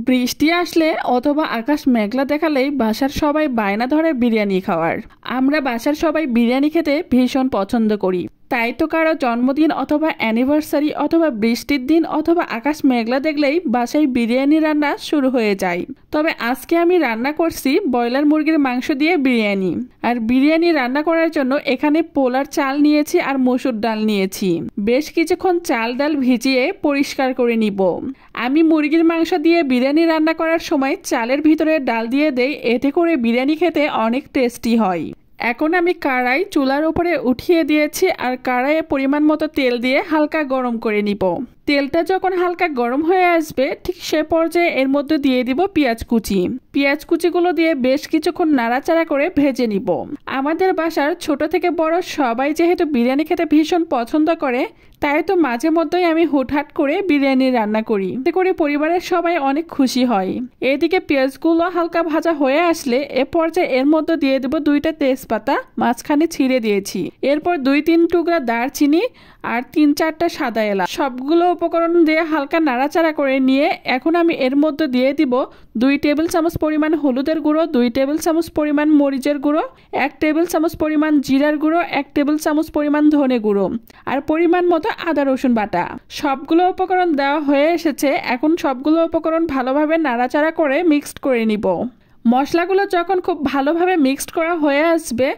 বৃষ্টি আসলে অথবা আকাশ মেঘলা দেখালেই বাসার সবাই বায়না ধরে বিরিয়ানি খাওয়ার। আমরা বাসার সবাই বিরিয়ানি খেতে ভীষণ পছন্দ করি। তাই তো কারো জন্মদিন অথবা অ্যানিভার্সারি অথবা বৃষ্টির দিন অথবা আকাশ মেঘলা দেখলেই বাসায় বিরিয়ানি রান্না শুরু হয়ে যায়। তবে আজকে আমি রান্না করছি ব্রয়লার মুরগির মাংস দিয়ে বিরিয়ানি। আর বিরিয়ানি রান্না করার জন্য এখানে পোলার চাল নিয়েছি আর মসুর ডাল নিয়েছি। বেশ কিছুক্ষণ চাল ডাল ভিজিয়ে পরিষ্কার করে নিব। আমি মুরগির মাংস দিয়ে বিরিয়ানি রান্না করার সময় চালের ভিতরে ডাল দিয়ে দেই, এতে করে বিরিয়ানি খেতে অনেক টেস্টি হয়। এখন আমি কড়াই চুলার উপরে উঠিয়ে দিয়েছি আর কড়াইয়ে পরিমাণ মতো তেল দিয়ে হালকা গরম করে নিব। তেলটা যখন হালকা গরম হয়ে আসবে ঠিক সে পর্যায়ে এর মধ্যে দিয়ে দিব পেঁয়াজ কুচি। পেঁয়াজ কুচিগুলো দিয়ে বেশ কিছুক্ষণ নাড়াচাড়া করে ভেজে নিব। আমাদের বাসার ছোট থেকে বড় সবাই যেহেতু বিরিয়ানি খেতে ভীষণ পছন্দ করে, তাই তো মাঝে মধ্যেই আমি হুটহাট করে বিরিয়ানি রান্না করি। এতে করে পরিবারের সবাই অনেক খুশি হয়। এদিকে পেঁয়াজগুলো হালকা ভাজা হয়ে আসলে এ পর্যায়ে এর মধ্যে দিয়ে দেব 2টা তেজপাতা মাঝখানে ছিঁড়ে দিয়েছি। এরপর 2-3 টুকরা দারচিনি আর 3-4টা সাদা এলাচ। সবগুলো উপকরণ দিয়ে হালকা নাড়াচাড়া করে নিয়ে এখন আমি এর মধ্যে দিয়ে দিব 2 টেবিল চামচ পরিমাণ হলুদের গুঁড়ো, 2 টেবিল চামচ পরিমাণ মরিচের গুঁড়ো, 1 টেবিল চামচ পরিমাণ জিরার গুঁড়ো, 1 টেবিল চামচ পরিমাণ ধনে গুঁড়ো আর পরিমাণ মতো আদা রসুন বাটা। সবগুলো উপকরণ দেওয়া হয়ে এসেছে। এখন সবগুলো উপকরণ ভালোভাবে নাড়াচাড়া করে মিক্সড করে নিব। মশলাগুলো যখন খুব ভালোভাবে মিক্সড করা হয়ে আসবে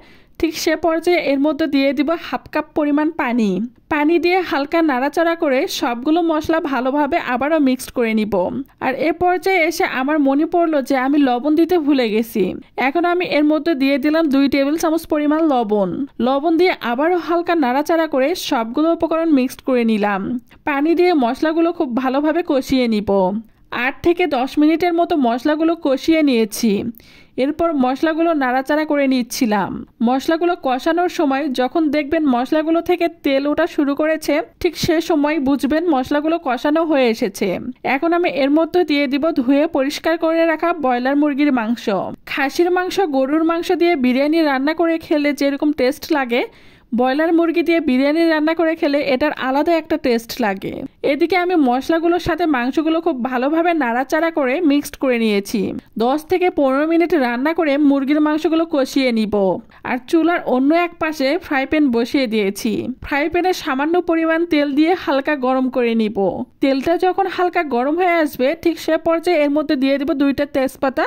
ঠিক সে পর্যায়ে এর মধ্যে দিয়ে দিব 1/2 কাপ পরিমাণ পানি। পানি দিয়ে হালকা নাড়াচাড়া করে সবগুলো মশলা ভালোভাবে আবারও মিক্সড করে নিব। আর এ পর্যায়ে এসে আমার মনে পড়লো যে আমি লবণ দিতে ভুলে গেছি। এখন আমি এর মধ্যে দিয়ে দিলাম 2 টেবিল চামচ পরিমাণ লবণ। লবণ দিয়ে আবারও হালকা নাড়াচাড়া করে সবগুলো উপকরণ মিক্সড করে নিলাম। পানি দিয়ে মশলাগুলো খুব ভালোভাবে কষিয়ে নিব। 8 থেকে 10 মিনিটের মতো মশলাগুলো কষিয়ে নিয়েছি। এরপর মশলাগুলো নাড়াচাড়া করে নিচ্ছিলাম। মশলাগুলো কষানোর সময় যখন দেখবেন মশলাগুলো থেকে তেল ওঠা শুরু করেছে ঠিক সে সময় বুঝবেন মশলাগুলো কষানো হয়ে এসেছে। এখন আমি এর মধ্যে দিয়ে দিব ধুয়ে পরিষ্কার করে রাখা ব্রয়লার মুরগির মাংস। খাসির মাংস, গরুর মাংস দিয়ে বিরিয়ানি রান্না করে খেলে যেরকম টেস্ট লাগে, ব্রয়লার মুরগি দিয়ে বিরিয়ানি রান্না করে খেলে এটার আলাদা একটা টেস্ট লাগে। এদিকে আমি মশলাগুলোর সাথে মাংসগুলো খুব ভালোভাবে নাড়াচাড়া করে মিক্সড করে নিয়েছি। 10 থেকে 15 মিনিট রান্না করে মুরগির মাংসগুলো কষিয়ে নিব। আর চুলার অন্য এক পাশে ফ্রাই প্যান বসিয়ে দিয়েছি। ফ্রাই প্যানে সামান্য পরিমাণ তেল দিয়ে হালকা গরম করে নিব। তেলটা যখন হালকা গরম হয়ে আসবে ঠিক সে পর্যায়ে এর মধ্যে দিয়ে দেব 2টা তেজপাতা।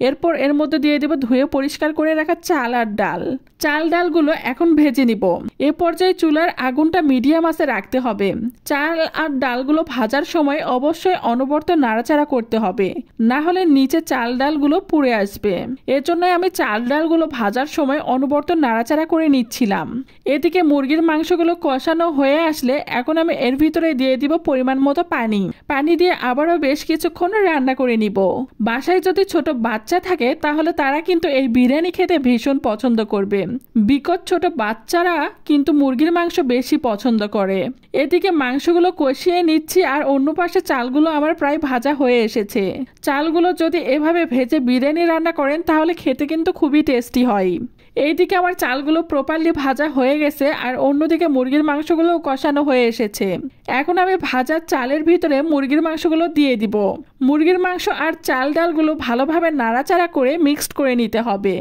এরপর এর মধ্যে দিয়ে দেব ধুয়ে পরিষ্কার করে রাখা চাল আর ডাল। চাল ডালগুলো এখন ভেজে নিব। এ পর্যায়ে চুলার আগুনটা মিডিয়াম আঁচে রাখতে হবে। চাল আর ডালগুলো ভাজার সময় অবশ্যই অনবরত নাড়াচাড়া করতে হবে, না হলে নিচে চাল ডালগুলো পুড়ে আসবে। এর জন্য আমি চাল ডালগুলো ভাজার সময় অনবরত নাড়াচাড়া করে নিচ্ছিলাম। এদিকে মুরগির মাংসগুলো কষানো হয়ে আসলে এখন আমি এর ভিতরে দিয়ে দিব পরিমাণ মতো পানি। পানি দিয়ে আবারও বেশ কিছুক্ষণ রান্না করে নিব। বাসায় যদি ছোট বাচ্চা থাকে তাহলে তারা কিন্তু এই বিরিয়ানি খেতে ভীষণ পছন্দ করবে। বিকট ছোট বাচ্চারা কিন্তু মুরগির মাংস বেশি পছন্দ করে। এদিকে মাংসগুলো কষিয়ে নিচ্ছি আর অন্য পাশে চালগুলো আমার প্রায় ভাজা হয়ে এসেছে। চালগুলো যদি এভাবে ভেজে বিরিয়ানি রান্না করেন তাহলে খেতে কিন্তু খুবই টেস্টি হয়। এইদিকে আমার চালগুলো প্রপারলি ভাজা হয়ে গেছে আর অন্যদিকে মুরগির মাংসগুলো কষানো হয়ে এসেছে। এখন আমি ভাজা চালের ভিতরে মুরগির মাংসগুলো দিয়ে দিব। মুরগির মাংস আর চাল ডালগুলো ভালোভাবে নাড়াচাড়া করে মিক্সড করে নিতে হবে।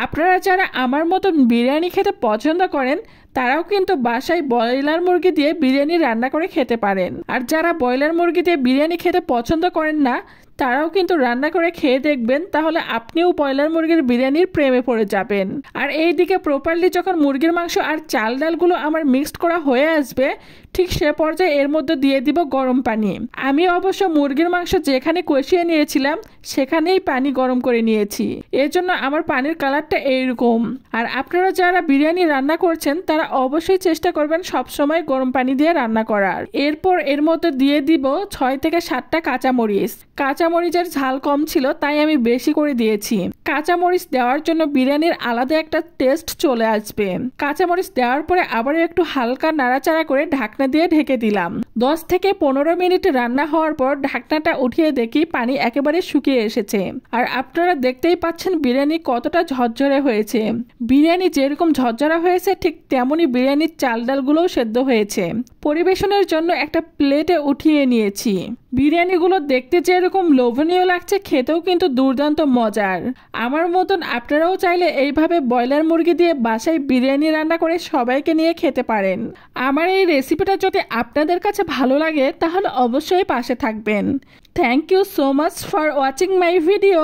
আপনারা যারা আমার মতন বিরিয়ানি খেতে পছন্দ করেন তারাও কিন্তু বাসায় ব্রয়লার মুরগি দিয়ে বিরিয়ানি রান্না করে খেতে পারেন। আর যারা ব্রয়লার মুরগি দিয়ে বিরিয়ানি খেতে পছন্দ করেন না তারাও কিন্তু রান্না করে খেয়ে দেখবেন, তাহলে আপনিও ব্রয়লার মুরগির বিরিয়ানির প্রেমে পড়ে যাবেন। আর এইদিকে প্রপারলি যখন মুরগির মাংস আর চাল ডালগুলো আমার মিক্সড করা হয়ে আসবে ঠিক সে পর্যায়ে এর মধ্যে দিয়ে দিব গরম পানি। আমি অবশ্য মুরগির মাংস যেখানে কষিয়ে নিয়েছিলাম সেখানেই পানি গরম করে নিয়েছি, এর জন্য আমার পানির কালারটা এইরকম। আর আপনারা যারা বিরিয়ানি রান্না করছেন তারা অবশ্যই চেষ্টা করবেন সবসময় গরম পানি দিয়ে রান্না করার। এরপর এর মধ্যে দিয়ে দিব 6 থেকে 7টা কাঁচামরিচ। কাঁচামরিচের ঝাল কম ছিল তাই আমি বেশি করে দিয়েছি। কাঁচামরিচ দেওয়ার জন্য বিরিয়ানির আলাদা একটা টেস্ট চলে আসবে। কাঁচামরিচ দেওয়ার পরে আবারও একটু হালকা নাড়াচাড়া করে ঢাকনা দিয়ে ঢেকে দিলাম। 10 থেকে 15 মিনিট রান্না হওয়ার পর ঢাকনাটা উঠিয়ে দেখি পানি একেবারে শুকিয়ে এসেছে। আর আপনারা দেখতেই পাচ্ছেন বিরিয়ানি কতটা ঝরঝরে হয়েছে। বিরিয়ানি যেরকম ঝরঝরা হয়েছে ঠিক তেমনই বিরিয়ানির চাল ডালগুলোও সেদ্ধ হয়েছে। পরিবেশনের জন্য একটা প্লেটে উঠিয়ে নিয়েছি। বিরিয়ানিগুলো দেখতে যেরকম লোভনীয় লাগছে, খেতেও কিন্তু দুর্দান্ত মজার। আমার মতন আপনারাও চাইলে এইভাবে ব্রয়লার মুরগি দিয়ে বাসায় বিরিয়ানি রান্না করে সবাইকে নিয়ে খেতে পারেন। আমার এই রেসিপিটা যদি আপনাদের কাছে ভালো লাগে তাহলে অবশ্যই পাশে থাকবেন। Thank you so much for watching my video.